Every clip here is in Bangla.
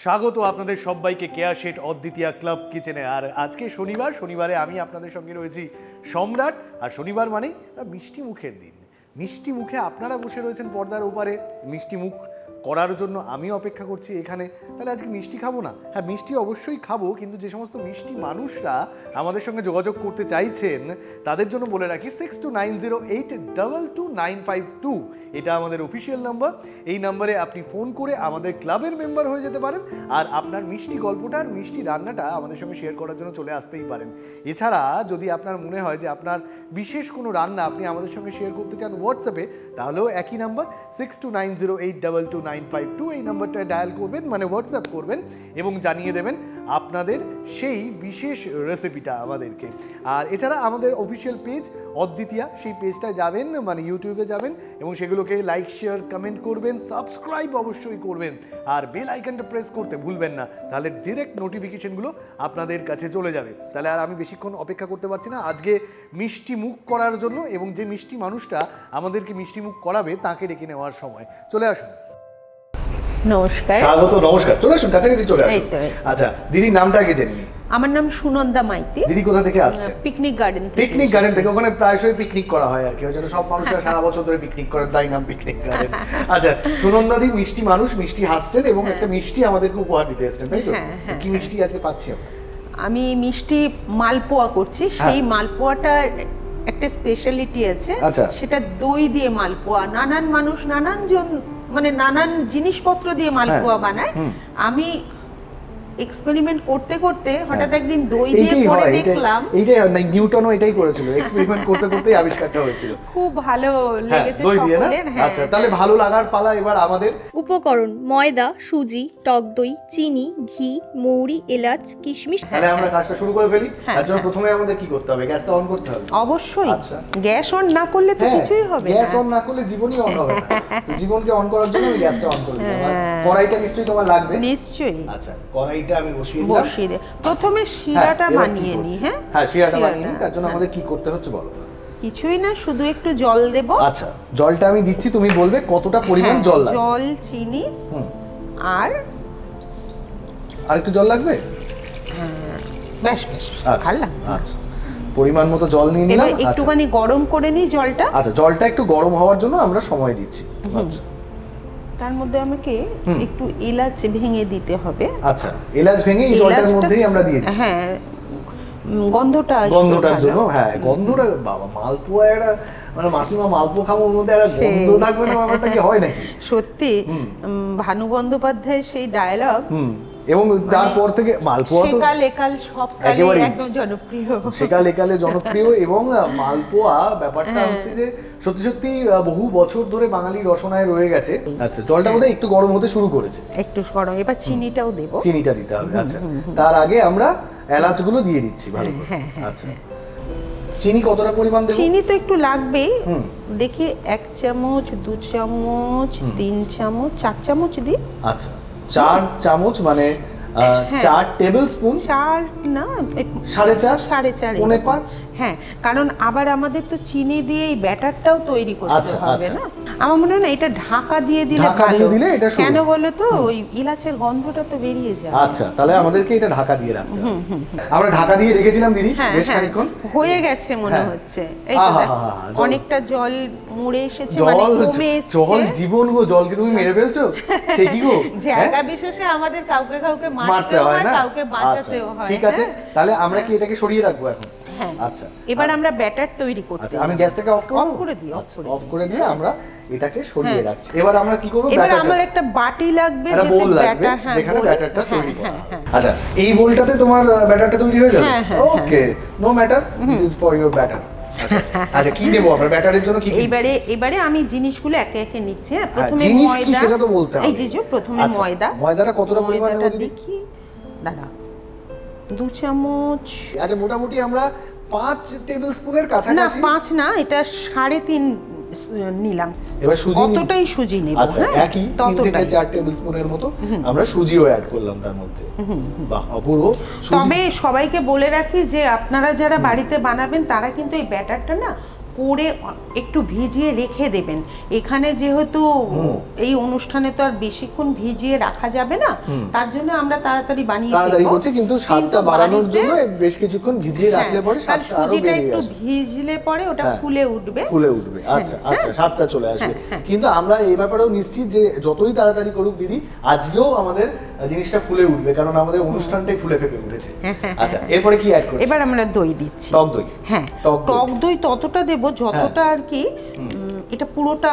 স্বাগত আপনাদের সবাইকে কেয়া শেট অদ্বিতীয়া ক্লাব কিচেনে। আর আজকে শনিবারে আমি আপনাদের সঙ্গে রয়েছি সম্রাট। আর শনিবার মানে মিষ্টি মুখের দিন। মিষ্টি মুখে আপনারা বসে রয়েছেন পর্দার ওপারে, মিষ্টি মুখ করার জন্য আমি অপেক্ষা করছি এখানে। তাহলে আজকে মিষ্টি খাবো না? হ্যাঁ, মিষ্টি অবশ্যই খাবো, কিন্তু যে সমস্ত মিষ্টি মানুষরা আমাদের সঙ্গে যোগাযোগ করতে চাইছেন তাদের জন্য বলে রাখি 6290822952 এটা আমাদের অফিসিয়াল নাম্বার। এই নাম্বারে আপনি ফোন করে আমাদের ক্লাবের মেম্বার হয়ে যেতে পারেন, আর আপনার মিষ্টি গল্পটা আর মিষ্টি রান্নাটা আমাদের সঙ্গে শেয়ার করার জন্য চলে আসতেই পারেন। এছাড়া যদি আপনার মনে হয় যে আপনার বিশেষ কোনো রান্না আপনি আমাদের সঙ্গে শেয়ার করতে চান হোয়াটসঅ্যাপে, তাহলেও একই নাম্বার 6290822952 এই নাম্বারটা ডায়াল করবেন, মানে হোয়াটসঅ্যাপ করবেন এবং জানিয়ে দেবেন আপনাদের সেই বিশেষ রেসিপিটা আমাদেরকে। আর এছাড়া আমাদের অফিসিয়াল পেজ অদ্বিতীয়া, সেই পেজটায় যাবেন, মানে ইউটিউবে যাবেন এবং সেগুলোকে লাইক শেয়ার কমেন্ট করবেন, সাবস্ক্রাইব অবশ্যই করবেন, আর বেল আইকনটা প্রেস করতে ভুলবেন না, তাহলে ডিরেক্ট নোটিফিকেশনগুলো আপনাদের কাছে চলে যাবে। তাহলে আর আমি বেশিক্ষণ অপেক্ষা করতে পারছি না আজকে মিষ্টি মুখ করার জন্য, এবং যে মিষ্টি মানুষটা আমাদেরকে মিষ্টি মুখ করাবে তাকে ডেকে নেওয়ার সময়। চলে আসুন। নমস্কার। স্বাগত। নমস্কার। চলে আসুন, কাছাকাছি চলে আসুন। আচ্ছা, দিদির নামটা আগে জেনে নিই। আমার নাম সুনন্দা মাইতি। দিদি কোথা থেকে আসছে? পিকনিক গার্ডেন থেকে। পিকনিক গার্ডেন থেকে। ওখানে প্রায়শই পিকনিক করা হয় আর কি, ওই জন্য সব মানুষরা সারা বছর ধরে পিকনিক করেন, তাই নাম পিকনিক গার্ডেন। আচ্ছা, সুনন্দা দি মিষ্টি মানুষ, মিষ্টি হাসছেন এবং একটা মিষ্টি আমাদেরকে উপহার দিতে এসেছেন, তাই তো? কি মিষ্টি আজকে পাচ্ছি আমরা? আমি মিষ্টি মালপোয়া করছি। সেই মালপোয়াটার একটা স্পেশালিটি আছে, সেটা দই দিয়ে মালপোয়া। নানান মানুষ নানান জন মানে নানান জিনিসপত্র দিয়ে মালপোয়া বানায়। আমি এক্সপেরিমেন্ট করতে করতে হঠাৎ একদিন দই দিয়ে করে দেখলাম। এইটাই নিউটনও এটাই করেছিল, এক্সপেরিমেন্ট করতে করতেই আবিষ্কারটা হয়েছিল। খুব ভালো লেগেছে সকলের। আচ্ছা, তাহলে ভালো লাগার পালা এবার আমাদের। উপকরণ: ময়দা, সুজি, টক দই, চিনি, ঘি, মৌরি, এলাচ, কিশমিশ। তাহলে আমরা কাজটা শুরু করে ফেলি। তার জন্য প্রথমে আমাদের কি করতে হবে? গ্যাসটা অন করতে হবে অবশ্যই। আচ্ছা, গ্যাস অন না করলে তো কিছুই হবে না। গ্যাস অন না করলে জীবনই অন হবে না। তো জীবনকে অন করার জন্য আমি গ্যাসটা অন করে দিলাম। আর কড়াইটা নিশ্চয়ই তোমার লাগবে। নিশ্চয়ই। আচ্ছা, কড়াইটা আমি বসিয়ে দিলাম। প্রথমে শিরাটা বানিয়ে নিই। হ্যাঁ, শিরাটা বানিয়ে নিই। তার জন্য আমাদের কি করতে হচ্ছে বলো? কিছুই না, শুধু একটু জল দেব। আচ্ছা, জলটা আমি দিচ্ছি, তুমি বলবে কতটা পরিমাণ জল লাগবে। জল, চিনি আর একটু জল লাগবে। বেশ ভালো লাগবে। আচ্ছা, পরিমাণ মতো জল নিয়ে নিলাম। একটুখানি গরম করে নিই জলটা। আচ্ছা, জলটা একটু গরম হওয়ার জন্য আমরা সময় দিচ্ছি। আচ্ছা, তার মধ্যে আমাকে একটু এলাচ ভেঙে দিতে হবে। আচ্ছা, এলাচ ভেঙে এই জলটার মধ্যেই আমরা দিয়ে দিচ্ছি। হ্যাঁ, গন্ধটার জন্য। হ্যাঁ, গন্ধটা বাবা, মালপোয়া এটা মানে মাসিমা মালপোয়া খাবো, ওর মধ্যে একটা গন্ধ থাকবে না, ব্যাপারটা কি হয় নাকি? সত্যি ভানু বন্দ্যোপাধ্যায়ের সেই ডায়লগ, এবং তারপর থেকে মালপোয়া তো সেকাল একাল সব কালে একদম জনপ্রিয়। সেকাল একালে জনপ্রিয়। এবং মালপোয়া ব্যাপারটা হচ্ছে যে সত্যি সত্যি বহু বছর ধরে বাঙালি রসনায় রয়ে গেছে। আচ্ছা, জলটা বোধহয় একটু গরম হতে শুরু করেছে। একটু গরম, এবার চিনিটাও দেব। চিনিটা দিতে হবে। আচ্ছা, তার আগে আমরা এলাচগুলো দিয়ে দিচ্ছি ভালো করে। আচ্ছা, চিনি কতটা পরিমাণ দেব? চিনি তো একটু লাগবেই। দেখি 1 চামচ, 2 চামচ, 3 চামচ, 4 চামচ দিই। আচ্ছা, 4 চামচ মানে 4 টেবিল স্পুন। 4 না, 4.5 5। হ্যাঁ, কারণ আবার আমাদের তো চিনি দিয়ে এই ব্যাটারটাও তৈরি করতে হবে না। আমার মনে হয় না এটা ঢাকা দিয়ে দিলে ভালো। কেন বলো তো, ওই এলাচের গন্ধটা তো বেরিয়ে যায়। আচ্ছা, তাহলে আমাদেরকে এটা ঢাকা দিয়ে রাখতে হবে। আমরা ঢাকা দিয়ে রেখেছিলাম দিদি বেশ খানিকক্ষণ। হয়ে গেছে মনে হচ্ছে। এই তো অনেকটা জল মুড়ে এসেছে, মানে কমে এসেছে। জল জীবন গো, জলকে তুমি মেরে ফেলছো। সে কি গো? জায়গা বিশেষে আমাদের কাউকে মারতে হয় না, কাউকে বাঁচাতেও হয়। ঠিক আছে, তাহলে আমরা কি এটাকে সরিয়ে রাখবো এখন? হ্যাঁ। আচ্ছা, এবার আমরা ব্যাটার তৈরি করতে। আচ্ছা, আমি গ্যাসটাকে অফ করে দিই। অফ করে দিয়ে আমরা এটাকে সরিয়ে রাখছি। এবার আমরা কি করব? এবার আমার একটা বাটি লাগবে, একটা বোল লাগবে, যেখানে ব্যাটারটা তৈরি করা হবে। আচ্ছা, এই বোলটাতে তোমার ব্যাটারটা তৈরি হয়ে যাবে। Okay, no matter, this is for your batter. আচ্ছা, কি দেব আমরা ব্যাটারের জন্য? কি এবারে আমি জিনিসগুলো একে একে নিচ্ছি। প্রথমে ময়দা, সেটা তো বলতে হবে। এই যে প্রথমে ময়দাটা কতটা পরিমাণ নেব দেখি? দাঁড়া, 2 চামচ। আচ্ছা, মোটামুটি আমরা 5 টেবিল স্পুনের কাছাকাছি। না, 5 না, এটা 3.5 নিলাম। এবার সুজি, কতটাই সুজি নেব? আচ্ছা, একই 3 থেকে 4 টেবিল স্পুনের মতো আমরা সুজিও অ্যাড করলাম তার মধ্যে। বাহ, অপূর্ব। তবে সবাইকে বলে রাখি যে আপনারা যারা বাড়িতে বানাবেন তারা কিন্তু এই ব্যাটারটা না করে একটু ভিজিয়ে রেখে দেবেন। এখানে যেহেতু এই অনুষ্ঠানে তো আর বেশিক্ষণ ভিজিয়ে রাখা যাবে না, তার জন্য আমরা তাড়াতাড়ি তাড়াতাড়ি করছি, কিন্তু স্বাদটা বাড়ানোর জন্য বেশ কিছুক্ষণ ভিজিয়ে রাখলে পরে স্বাদটা আরো বেড়ে একটু আসবে। ভিজলে পরে ওটা ফুলে উঠবে। আচ্ছা আচ্ছা, স্বাদটা চলে আসবে। কিন্তু আমরা এই ব্যাপারেও নিশ্চিত যে যতই তাড়াতাড়ি করুক দিদি, আজকেও আমাদের জিনিসটা ফুলে উঠবে, কারণ আমাদের অনুষ্ঠানটাই ফুলে ফেপে উঠেছে। আচ্ছা, এরপরে কি অ্যাড করছি? এবার আমরা দই দিচ্ছি। টক দই? হ্যাঁ, টক দই ততটা দেব যতটা আর কি এটা পুরোটা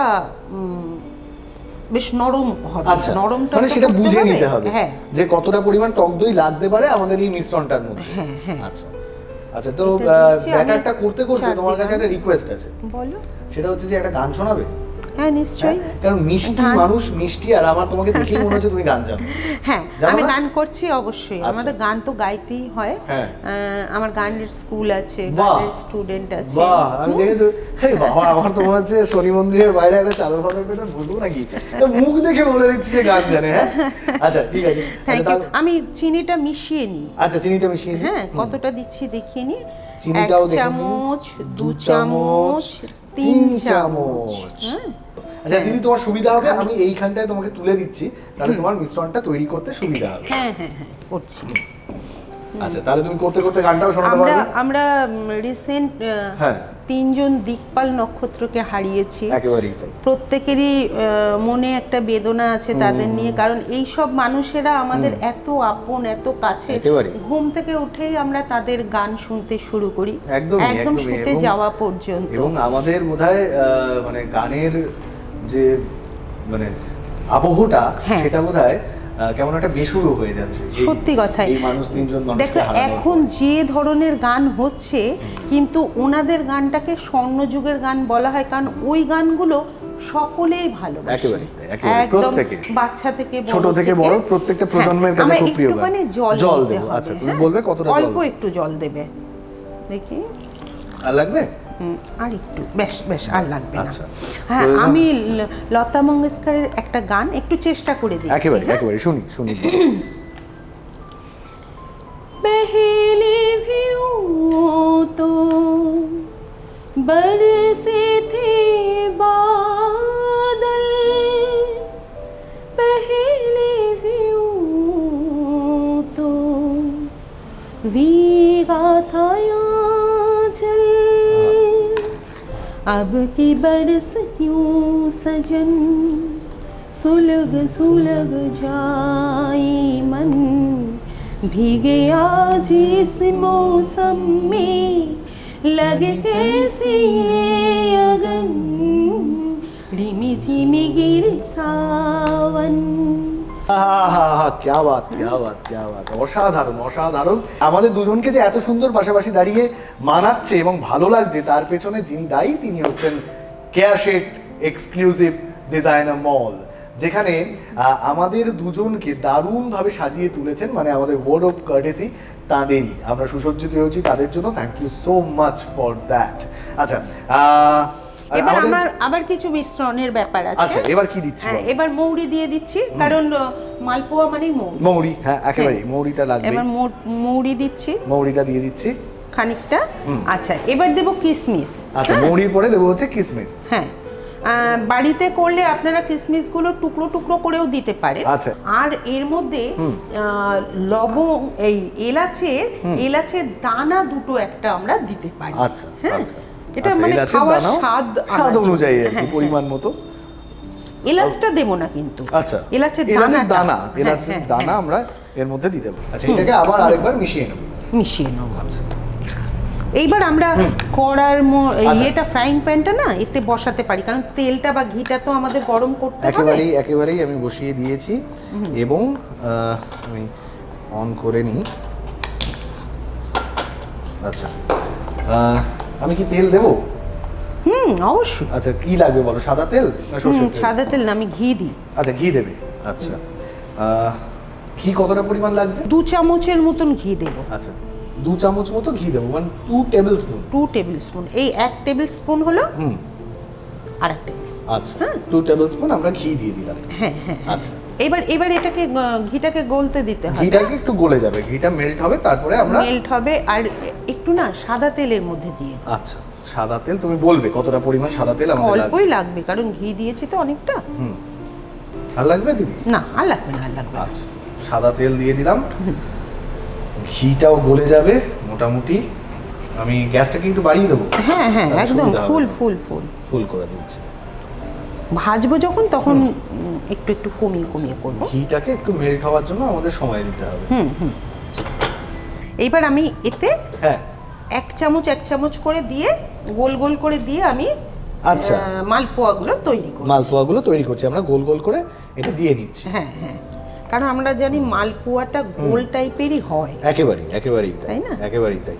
বেশ নরম হবে। আচ্ছা, নরমটা মানে সেটা বুঝে নিতে হবে হ্যাঁ, যে কতটা পরিমাণ টক দই লাগতে পারে আমাদের এই মিশ্রণটার মধ্যে। হ্যাঁ হ্যাঁ। আচ্ছা আচ্ছা, তো ব্যাটারটা করতে করতে তোমার কাছে একটা রিকোয়েস্ট আছে। বলো। সেটা হচ্ছে যে একটা গান শোনাবে? হ্যাঁ নিশ্চয়ই, কারণ মিষ্টি মানুষ মিষ্টি, আর আমার তোমাকে দেখেই মনে হচ্ছে তুমি গান জানো। হ্যাঁ, আমি গান করছি অবশ্যই। আমাদের গান তো গাইতেই হয়। আমার গানের স্কুল আছে, গানের স্টুডেন্ট আছে। বাহ, আমি দেখেছি। আরে বাবা, আমার তো মনে হচ্ছে শনি মন্দিরের বাইরে একটা চাদর ফাদর পেটে বসবো নাকি, মুখ দেখে বলে দিচ্ছি যে গান জানে। হ্যাঁ আচ্ছা ঠিক আছে, থ্যাংক ইউ। আমি চিনিটা মিশিয়ে নিই। আচ্ছা, চিনিটা মিশিয়ে নিই। হ্যাঁ, কতটা দিচ্ছি দেখিয়ে নিই। চিনিটাও 1 চামচ, 2 চামচ, 3 চামচ। আচ্ছা দিদি, তোমার সুবিধা হবে আমি এইখানটায় তোমাকে তুলে দিচ্ছি, তাহলে তোমার মিশ্রণটা তৈরি করতে সুবিধা হবে। হ্যাঁ হ্যাঁ হ্যাঁ, করছি। আচ্ছা, তাহলে তুমি করতে করতে গানটাও শোনাতে পারবে। আমরা রিসেন্ট 3 জন দিকপাল নক্ষত্রকে হারিয়েছি। একেবারেই তাই। প্রত্যেকেরই মনে একটা বেদনা আছে তাদের নিয়ে, কারণ এই সব মানুষেরা আমাদের এত আপন, এত কাছে। ঘুম থেকে উঠেই আমরা তাদের গান শুনতে শুরু করি, একদম শুতে যাওয়া পর্যন্ত। এবং আমাদের বোধহয় মানে গানের যে মানে আবহটা, সেটা বোধহয় কেমন একটা বেসুরো হয়ে যাচ্ছে। সত্যি কথাই। এই মানুষ 3 জন মানুষকে দেখো, এখন যে ধরনের গান হচ্ছে, কিন্তু ওনাদের গানটাকে স্বর্ণযুগের গান বলা হয়, কারণ ওই গানগুলো সকলেই ভালোবাসে। একেবারে প্রত্যেকে, বাচ্চা থেকে ছোট থেকে বড়, প্রত্যেকটা প্রজন্মের কাছে খুব প্রিয় গান। একটুখানি জল দেব। আচ্ছা, তুমি বলবে কতটা জল? অল্প একটু জল দেবে, দেখি। আর লাগবে? আর একটু, বেশ বেশ, আর লাগবে না। হ্যাঁ, আমি লতা মঙ্গেশকরের একটা গান একটু চেষ্টা করে দিচ্ছি। একেবারে একেবারে শুনি শুনি। पहले व्यूं तो बरसे थे बादल, पहले व्यूं तो भीगा था आंचल, अब की बरस क्यों सजन, सुलग सुलग जाए मन, भीगे आज इस मौसम में, लगे कैसे ये अगन, ढिमी झिमी गिर सावन। অসাধারণ অসাধারণ। আমাদের দুজনকে যে এত সুন্দর পাশাপাশি দাঁড়িয়ে মানাচ্ছে এবং ভালো লাগছে, তার পেছনে যিনি দায়ী তিনি হচ্ছেন কেয়ারশেড এক্সক্লুসিভ ডিজাইনার মল, যেখানে আমাদের দুজনকে দারুণভাবে সাজিয়ে তুলেছেন। মানে আমাদের ওয়ার্ড অফ কার্টেসি তাঁদেরই, আমরা সুসজ্জিত হয়েছি তাদের জন্য। Thank you so much for that. আচ্ছা, এবার আমার আবার কিছু মিশ্রণের ব্যাপার আছে। আচ্ছা, এবার কি দিচ্ছি? এবার মৌরি দিয়ে দিচ্ছি, কারণ মালপোয়া মানে মৌরি। হ্যাঁ একেবারে, মৌরিটা লাগবে। এবার মৌরি দিচ্ছি, মৌরিটা দিয়ে দিচ্ছি খানিকটা। আচ্ছা, এবার দেব কিশমিশ। আচ্ছা, মৌরির পরে দেব হচ্ছে কিশমিশ। হ্যাঁ, বাড়িতে করলে আপনারা কিশমিশগুলো টুকরো টুকরো করেও দিতে পারেন। আচ্ছা, আর এর মধ্যে লবঙ্গ, এই এলাচের দানা দুটো একটা আমরা দিতে পারি। আচ্ছা আচ্ছা, যেটা মানে খাওয়ার স্বাদ অনুযায়ী আর কি, পরিমাণ মতো। এলাচটা দেব না কিন্তু। আচ্ছা, এলাচের দানা আমরা এর মধ্যে দিয়ে দেব। আচ্ছা, এটাকে আবার আরেকবার মিশিয়ে নেব। আচ্ছা, এইবার আমরা কড়ার এটা ফ্রাইং প্যানটা না এতে বসাতে পারি, কারণ তেলটা বা ঘিটা তো আমাদের গরম করতে হবে। একেবারেই আমি বসিয়ে দিয়েছি এবং আমি অন করে নিই। আচ্ছা, আমি কি তেল দেব? অবশ্যই। আচ্ছা, কি লাগবে বলো? সাদা তেল না সরষের তেল? সাদা তেল না, আমি ঘি দিই। আচ্ছা, ঘি দেবে। আচ্ছা, ঘি কতটা পরিমাণ লাগছে? 2 চামচের মতন ঘি দেব। আচ্ছা, 2 চামচ মতো ঘি দেবো, মানে 2 টেবিল স্পুন। 2 টেবিল স্পুন, এই 1 টেবিল স্পুন হলো। আর 1 টেবিল স্পুন। আচ্ছা, 2 টেবিল স্পুন আমরা ঘি দিয়ে দিলাম। হ্যাঁ হ্যাঁ। আচ্ছা, এবার এটাকে ঘিটাকে গলতে দিতে হবে। ঘিটাকে একটু গলে যাবে, ঘিটা মেল্ট হবে, তারপরে আমরা মেল্ট হবে, আর একটু না সাদা তেলের মধ্যে দিয়ে। আচ্ছা, সাদা তেল তুমি বলবে কতটা পরিমাণ সাদা তেল আমাদের লাগবে? অল্পই লাগবে, কারণ ঘি দিয়েছি তো অনেকটা। আর লাগবে দিদি? না, আর লাগবে না, আর লাগবে না। আচ্ছা, সাদা তেল দিয়ে দিলাম, ঘিটাও গলে যাবে মোটামুটি। আমি গ্যাসটাকে একটু বাড়িয়ে দেবো? হ্যাঁ হ্যাঁ, একদম ফুল ফুল ফুল ফুল করে দিচ্ছি। ভাজবো যখন তখন একটু একটু কমিয়ে কমিয়ে করবো। ঘিটাকে একটু মেল্ট হওয়ার জন্য আমাদের সময় দিতে হবে। এইবার আমি এতে হ্যাঁ 1 চামচ করে দিয়ে গোল গোল করে দিয়ে আমি আচ্ছা মালপোয়াগুলো তৈরি করছি। মালপোয়াগুলো তৈরি করছি আমরা, গোল গোল করে এটা দিয়ে নিচ্ছি। হ্যাঁ হ্যাঁ, কারণ আমরা জানি মালপোয়াটা গোল টাইপেরই হয়। একেবারেই তাই না? একেবারেই তাই।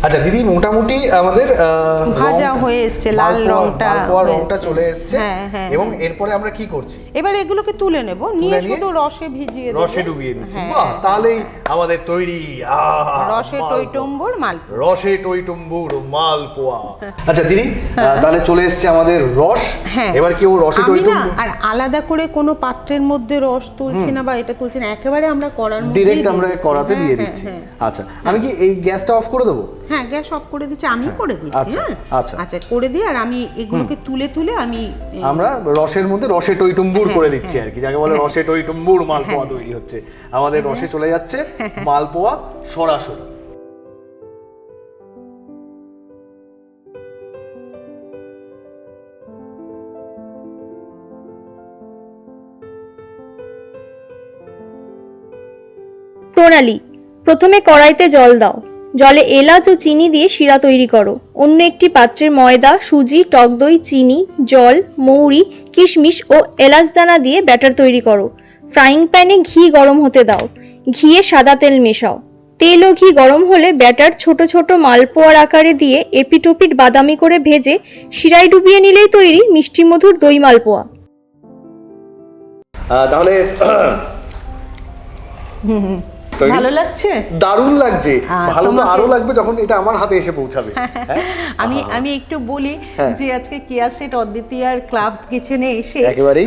আচ্ছা দিদি, মোটামুটি আমাদের ভাজা হয়ে এসেছে, লাল রংটা চলে এসেছে। হ্যাঁ, এবং এরপরে আমরা কি করছি? এবার এগুলোকে তুলে নেব, নিয়ে শুধু রসে ভিজিয়ে দেব, রসে ডুবিয়ে দিচ্ছি। বাহ, তাহলেই আমাদের তৈরি রসে টইটম্বুর মালপোয়া। রসে টইটম্বুর মালপোয়া। আচ্ছা দিদি, তাহলে চলে এসেছে আমাদের রস। এবার কি ও রসে টইটম্বুর? আর আলাদা করে কোনো পাত্রের মধ্যে রস তুলছি না বা এটা তুলছি না, একেবারে আমরা কড়ার মধ্যে ডাইরেক্ট আমরা কড়াতে দিয়ে দিচ্ছি। আচ্ছা, আমি কি এই গ্যাসটা অফ করে দেবো? হ্যাঁ, গ্যাস অফ করে দিচ্ছি, আমি করে দিচ্ছি। হ্যাঁ আচ্ছা, করে দিয়ে আর আমি এগুলোকে তুলে তুলে আমরা রসের মধ্যে রসে টইটম্বুর করে দিচ্ছি আর কি, যাকে বলে রসে টইটম্বুর মালপোয়া তৈরি হচ্ছে। আমাদের রসে চলে যাচ্ছে মালপোয়া সরাসরি। প্রণালী: প্রথমে কড়াইতে জল দাও, জলে এলাচ ও চিনি দিয়ে শিরা তৈরি করো। অন্য একটি পাত্রে ময়দা, সুজি, টক দই, চিনি, জল, মৌরি, কিশমিশ ও এলাচ দানা দিয়ে ব্যাটার তৈরি করো। ফ্রাইং প্যানে ঘি গরম হতে দাও, ঘিয়ে সাদা তেল মেশাও। তেল ও ঘি গরম হলে ব্যাটার ছোট ছোট মালপোয়ার আকারে দিয়ে এপিটোপিট বাদামি করে ভেজে শিরায় ডুবিয়ে নিলেই তৈরি মিষ্টি মধুর দই মালপোয়া। তাহলে ভালো লাগছে? দারুণ লাগছে। ভালো তো আরো লাগবে যখন এটা আমার হাতে এসে পৌঁছাবে। আমি একটু বলি যে আজকে কেয়াসেট অদ্বিতীয়ার ক্লাব কিচেনে এসে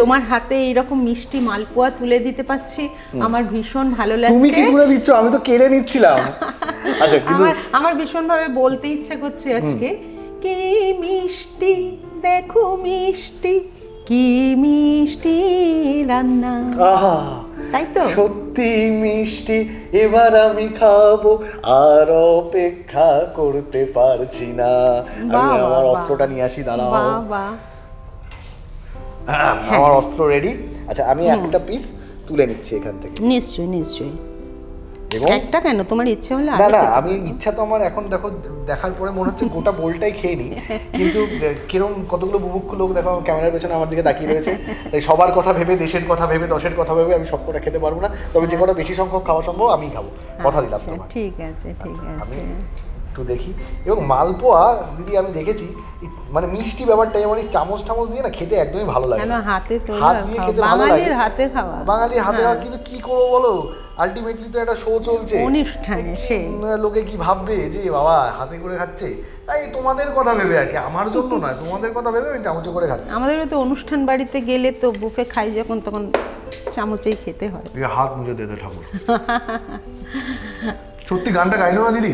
তোমার হাতে এইরকম মিষ্টি মালপোয়া তুলে দিতে পাচ্ছি, আমার ভীষণ ভালো লাগছে। তুমি কি তুলে দিচ্ছ? আমি তো কেড়ে নিচ্ছিলাম। আচ্ছা, আমার ভীষণ ভাবে বলতে ইচ্ছে করছে আজকে, কি মিষ্টি দেখো মিষ্টি, কি মিষ্টি রান্না। তাই তো, সত্যি মিষ্টি, এবার আমি খাবো, আর অপেক্ষা করতে পারছি না। আমি আমার অস্ত্রটা নিয়ে আসি, দাঁড়াও। আমার অস্ত্র রেডি। আচ্ছা, আমি একটা পিস তুলে নিচ্ছি এখান থেকে। নিশ্চয়ই। একটা কেন, তোমার ইচ্ছে হলে? না, আমি ইচ্ছা তো আমার এখন দেখার পরে মনে হচ্ছে গোটা বোলটাই খেয়ে নি, কিন্তু কিরকম কতগুলো বুভুক্ষ লোক দেখো ক্যামেরার পেছনে আমার দিকে তাকিয়ে রয়েছে, তাই সবার কথা ভেবে, দেশের কথা ভেবে, দশের কথা ভেবে আমি সবকটা খেতে পারবো না, তবে যে কটা বেশি সংখ্যক খাওয়া সম্ভব আমি খাবো, কথা দিলাম তোমার। ঠিক আছে। আমি একটু দেখি। এবং মালপোয়া দিদি আমি দেখেছি মানে মিষ্টি ব্যাপারটাই আমার এই চামচ দিয়ে না খেতে একদমই ভালো লাগে না। হাত দিয়ে খেতে ভালো লাগে, বাঙালির হাতে খাওয়া। কিন্তু কি করবো বলো, আলটিমেটলি তো একটা শো চলছে, অনুষ্ঠানে লোকে কি ভাববে যে বাবা হাতে করে খাচ্ছে, তাই তোমাদের কথা ভেবে আর কি, আমার জন্য নয়, তোমাদের কথা ভেবে আমি চামচে করে খাচ্ছি। আমাদের তো অনুষ্ঠান বাড়িতে গেলে তো বুফে খাই যখন, তখন চামচেই খেতে হয়। হাত মুজে দে ঠাকুর। সত্যি গানটা গাইলো না দিদি?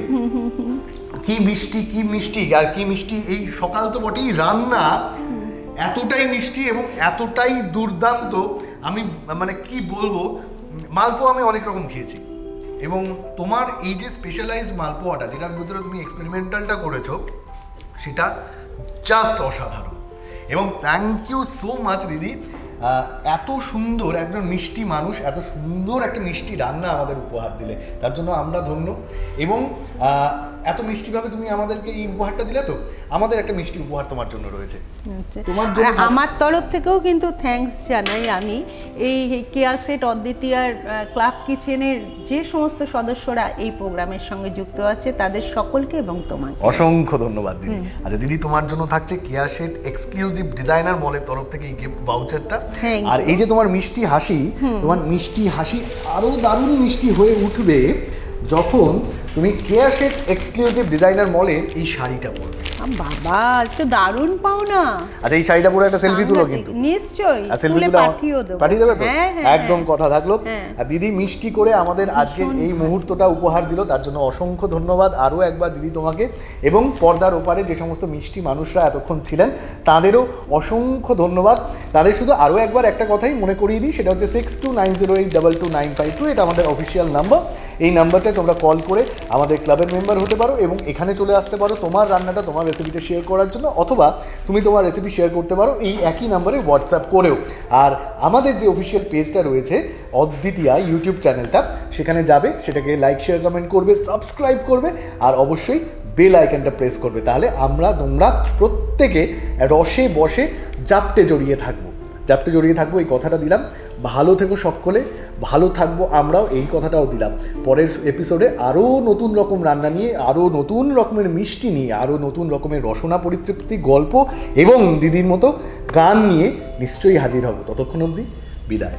কি মিষ্টি আর কি মিষ্টি, এই সকাল তো বটেই, রান্না এতটাই মিষ্টি এবং এতটাই দুর্দান্ত, আমি মানে কি বলবো। মালপোয়া আমি অনেক রকম খেয়েছি, এবং তোমার এই যে স্পেশালাইজড মালপোয়াটা, যেটার ভিতরে তুমি এক্সপেরিমেন্টালটা করেছো, সেটা জাস্ট অসাধারণ। এবং থ্যাংক ইউ সো মাচ দিদি, এত সুন্দর একজন মিষ্টি মানুষ এত সুন্দর একটা মিষ্টি রান্না আমাদের উপহার দিলে, তার জন্য আমরা ধন্য। এবং এত মিষ্টিভাবে তুমি আমাদেরকে এই উপহারটা দিলে, তো আমাদের একটা মিষ্টি উপহার তোমার জন্য রয়েছে। তোমার জন্য আমার তরফ থেকেও কিন্তু থ্যাঙ্কস জানাই আমি এই কেয়াসেট অদ্বিতীয়ার ক্লাব কিচেনের যে সমস্ত সদস্যরা এই প্রোগ্রামের সঙ্গে যুক্ত আছে তাদের সকলকে এবং তোমাকে অসংখ্য ধন্যবাদ দিদি। আচ্ছা দিদি, তোমার জন্য থাকছে কেয়াসেট এক্সক্লুসিভ ডিজাইনার মলের তরফ থেকে এই গিফট ভাউচারটা। আর এই যে তোমার মিষ্টি হাসি, তোমার মিষ্টি হাসি আরো দারুণ মিষ্টি হয়ে উঠবে যখন তুমি কেয়াসেট এক্সক্লুসিভ ডিজাইনার মলের এই শাড়িটা পরবে। বাবা তো দারুণ পাওনা। আচ্ছা এই শাড়িটা পরে একটা সেলফি তুলো কিন্তু নিশ্চয়ই সেলফি পাঠিয়ে দেবে তো একদম কথা থাকলো। আর দিদি মিষ্টি করে আমাদের আজকে এই মুহূর্তটা উপহার দিল, তার জন্য অসংখ্য ধন্যবাদ আরও একবার দিদি তোমাকে, এবং পর্দার ওপারে যে সমস্ত মিষ্টি মানুষরা এতক্ষণ ছিলেন তাদেরও অসংখ্য ধন্যবাদ। তাদের শুধু আরও একবার একটা কথাই মনে করিয়ে দিই, সেটা হচ্ছে 6290822952, এটা আমাদের অফিসিয়াল নাম্বার। এই নাম্বারটায় তোমরা কল করে আমাদের ক্লাবের মেম্বার হতে পারো এবং এখানে চলে আসতে পারো তোমার রান্নাটা, তোমার রেসিপিটা শেয়ার করার জন্য, অথবা তুমি তোমার রেসিপি শেয়ার করতে পারো এই একই নাম্বারে হোয়াটসঅ্যাপ করেও। আর আমাদের যে অফিসিয়াল পেজটা রয়েছে অদ্বিতীয়া ইউটিউব চ্যানেলটা, সেখানে যাবে, সেটাকে লাইক শেয়ার কমেন্ট করবে, সাবস্ক্রাইব করবে, আর অবশ্যই বেল আইকনটা প্রেস করবে। তাহলে তোমরা প্রত্যেকে রসে বসে জাপটে জড়িয়ে থাকবো, এই কথাটা দিলাম। ভালো থেকো সকলে, ভালো থাকবো আমরাও, এই কথাটাও দিলাম। পরের এপিসোডে আরও নতুন রকম রান্না নিয়ে, আরও নতুন রকমের মিষ্টি নিয়ে, আরও নতুন রকমের রসনা পরিতৃপ্তি গল্প এবং দিদির মতো গান নিয়ে নিশ্চয়ই হাজির হব। ততক্ষণ অবধি বিদায়।